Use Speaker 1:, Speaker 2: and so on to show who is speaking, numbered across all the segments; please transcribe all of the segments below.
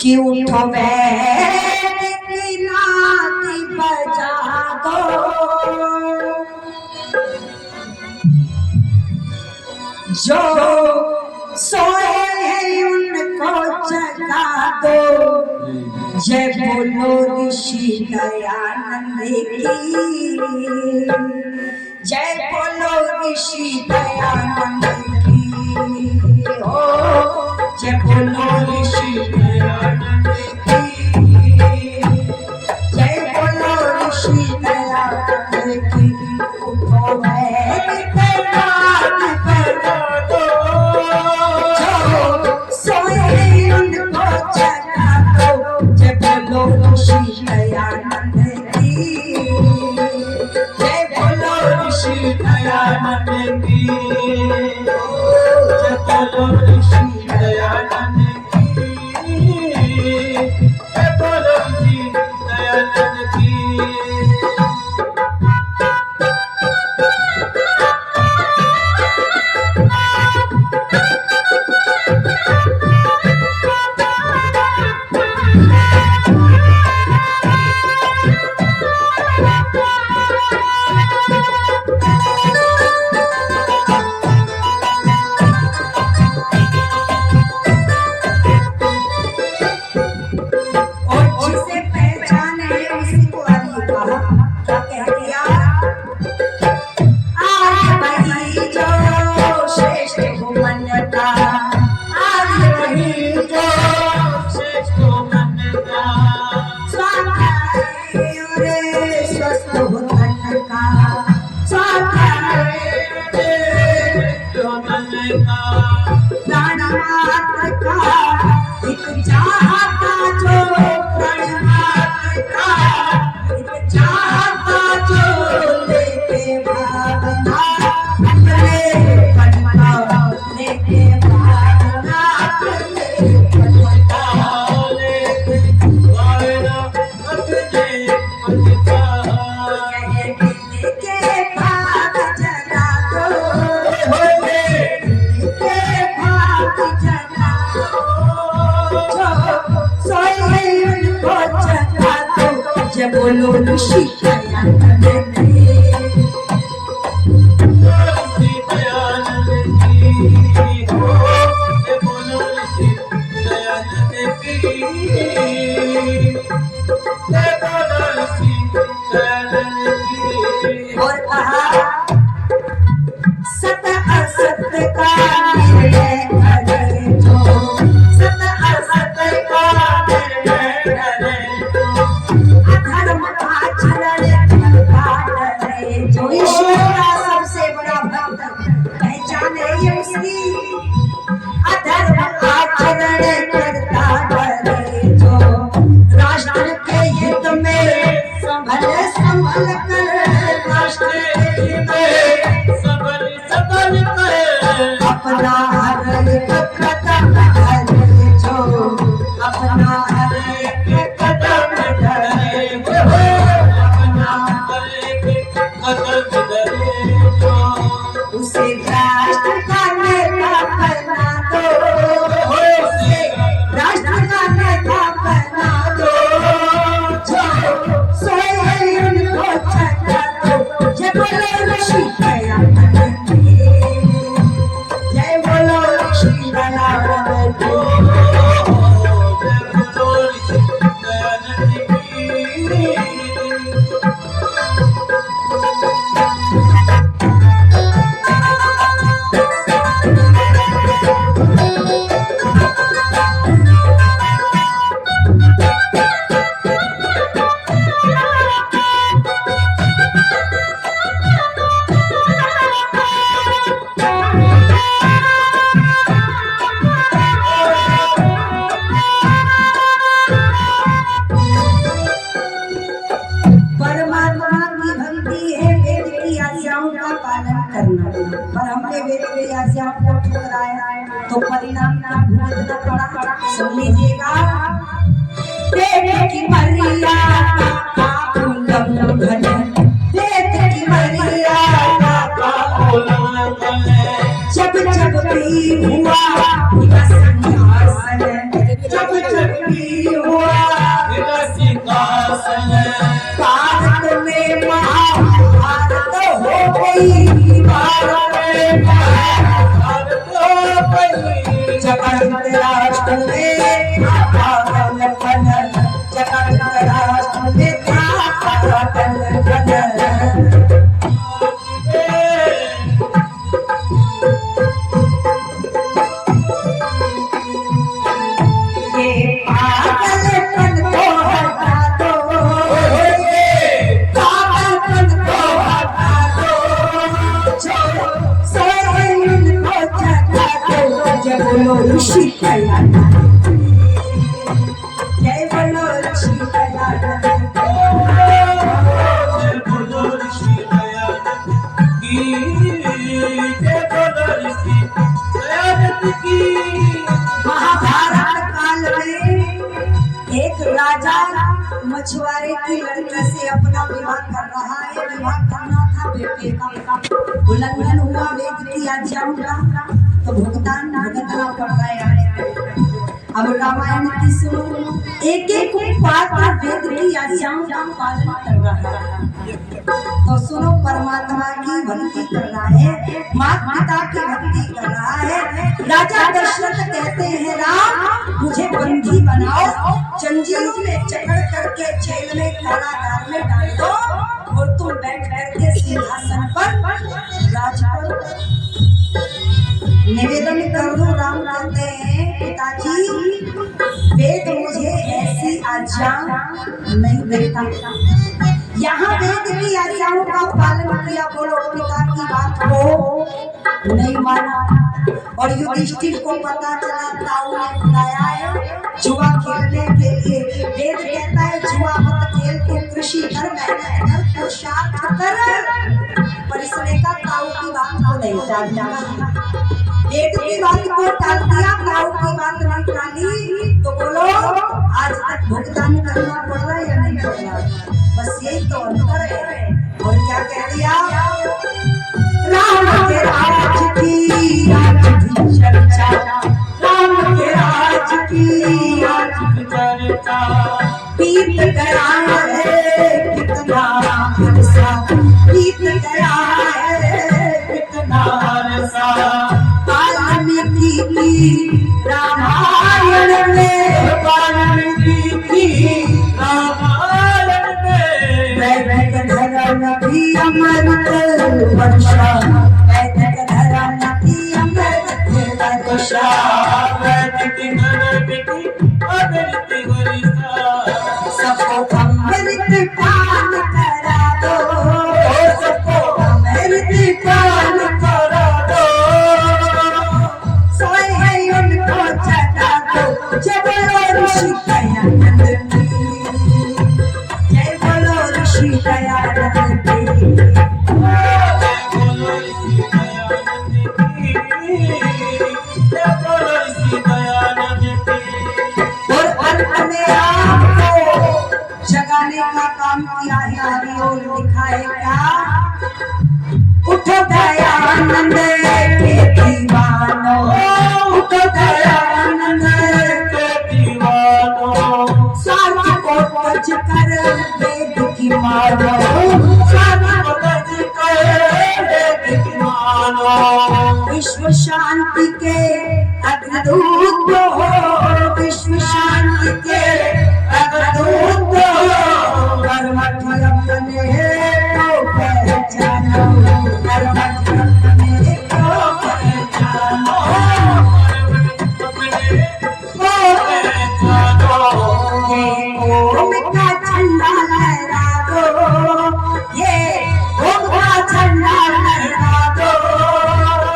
Speaker 1: कि उठो बैठ की नाती बजा दो, जो सोए हैं उनको जगा दो। जय बोलो ऋषि दयानंद की, जय बोलो ऋषि दयानंद की, हो जय बोलो ऋषि दयानंद की, जय बोलो ऋषि दयानंद की। उठो बैठ सोए उनको जगा दो। जय बोलो ऋषि दयानंद की, जय बोलो ऋषि दयानंद की, जय बोलो ऋषि दयानंद की, जय बोलो ऋषि दयानंद की। जय बोलो ऋषि दयानंद की, जय बोलो ऋषि दयानंद की, जय बोलो ऋषि दयानंद की। और कहा सत असत का निर्णय करे जो, सत असत का निर्णय करे जो, अधर्म आचरण करता डरे जो। ईश्वर का सबसे बड़ा भक्त पहचान है उसकी, अधर्म आचरण करता डरे जो। राष्ट्र के हित में संभल संभल कर, राष्ट्र के हित में संभल संभल कर, अपना हर एक कदम ढले जो, अपना हर एक कदम ढले जो, अपना हर एक कदम ढले जो। उसे राष्ट्र का नेता बना दो, उसे राष्ट्र का नेता बना दो, जो सोए उनको जगा दो। जय बोलो ऋषि दयानंद की, जय बोलो ऋषि दयानंद की, जय बोलो ऋषि दयानंद की। पर हमने वेद की आज्ञाओं को ठुकराया तो परिणाम ना भुगतना पड़ा। सुन लीजिएगा, वेद की मर्यादा का उल्लंघन, वेद की मर्यादा का उल्लंघन, जब जब भी हुआ संन्यासन, जब जब
Speaker 2: भी हुआ
Speaker 1: सिंहासन
Speaker 2: भारत में महाभारत हो गई
Speaker 1: भारत में भारत हो गई
Speaker 2: जगत राष्ट्र में पागल बनल जगत राष्ट्र में पागल बनल ये पागलपन को हटा दो पागलपन को हटा दो छोड़ो सोए उनको जगा दो जय बोलो ऋषि दयानंद जय बोलो ऋषि दयानंद
Speaker 1: जय बोलो ऋषि दयानंद की जय बोलो ऋषि दयानंद की
Speaker 2: महाभारत काल में एक राजा मछुआरे की लड़की से अपना विवाह कर रहा है। विवाह करना था बेटे का, उल्लंघन हुआ वेद की आज्ञाओं का तो भुगतान भुगतना पड़ रहा है। अब रामायण की सुनो, एक एक बात वेद की आज्ञाओं का पालन कर रहा है। तो सुनो, परमात्मा की भक्ति कर रहा है, माता पिता की भक्ति कर रहा है। राजा दशरथ कहते हैं राम मुझे बंदी बनाओ, जंजीरों में जकड़ करके जेल में कारागार में डाल दो और तुम बैठ करके सिंहासन पर राज करो। निवेदन कर दो। राम कहते हैं पिताजी वेद मुझे ऐसी आज्ञा नहीं देता। यहाँ वेद की आज्ञाओं का पालन किया, बोलो पिता की बात को नहीं माना। और युधिष्ठिर को पता चला ताऊ ने बुलाया है जुआ खेलने के लिए। वेद कहता है जुआ मत खेल, तू कृषि कर, मेहनत कर, पुरुषार्थ कर। पर इसने का ताऊ की बात को नहीं टाला, वेद की बात को टाल दिया, ताऊ की बात नहीं टाली। तो बोलो आज तक भुगतान करना पड़ रहा है या नहीं पड़ रहा? बस यही तो अंतर है। और क्या कह दिया, राम के राज की आज भी चर्चा, राम के राज की आज भी
Speaker 1: चर्चा
Speaker 2: बीत गया है कितना अरसा, बीत गया है कितना अरसा। वाल्मीकि की रामायण में,
Speaker 1: वाल्मीकि की रामायण में
Speaker 2: वैदिक धर्म की अमृत वर्षा, वैदिक धर्म की अमृत वर्षा।
Speaker 1: वैदिक धर्म की अमृत वर्षा
Speaker 2: सबको अमृत पान करा दो, सबको अमृत पान करा दो, सोए उनको जगा दो। जय बोलो ऋषि दयानंद की, जय बोलो ऋषि दयानंद की।
Speaker 1: जय बोलो ऋषि दयानंद की, जय बोलो ऋषि दयानंद की।
Speaker 2: और अंत में आपको जगाने का काम किया है। आगे और लिखा है क्या, उठो दयानंद के दीवानो, उठो दयानंद
Speaker 1: के दीवानो
Speaker 2: स्वामी को बच कर वेद की मानो,
Speaker 1: स्वामी को बच कर वेद की मानो।
Speaker 2: विश्व शांति के अग्रदूत हो, विश्व शांति के अग्रदूत हो। कर्मठ अपने को पहचानो, कर्मठ अपने को पहचानो, ये ओम का झंडा लहरा दो, ये ओम का झंडा लहरा दो,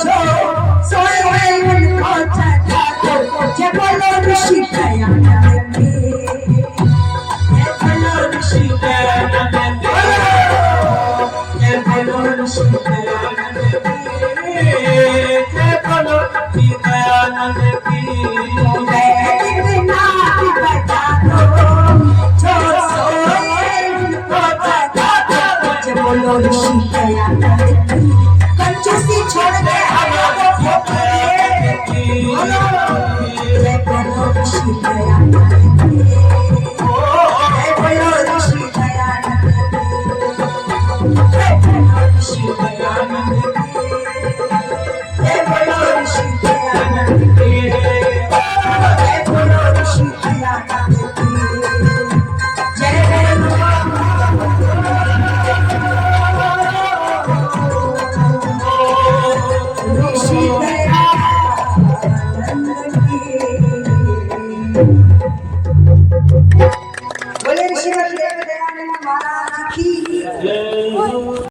Speaker 2: जो सोए हुए उनको जगा दो। जय बोलो ऋषि दयानंद की, जय बोलो ऋषि दयानंद की,
Speaker 1: जय बोलो ऋषि दयानंद की, जय बोलो ऋषि दयानंद की।
Speaker 2: वैदिक नाद बजा दो, जो सोए उनको जगा दो। जय बोलो ऋषि दयानंद की, कंजूसी छोड़ के हवा को फूंकिए, बोलो जय बोलो ऋषि दयानंद। आया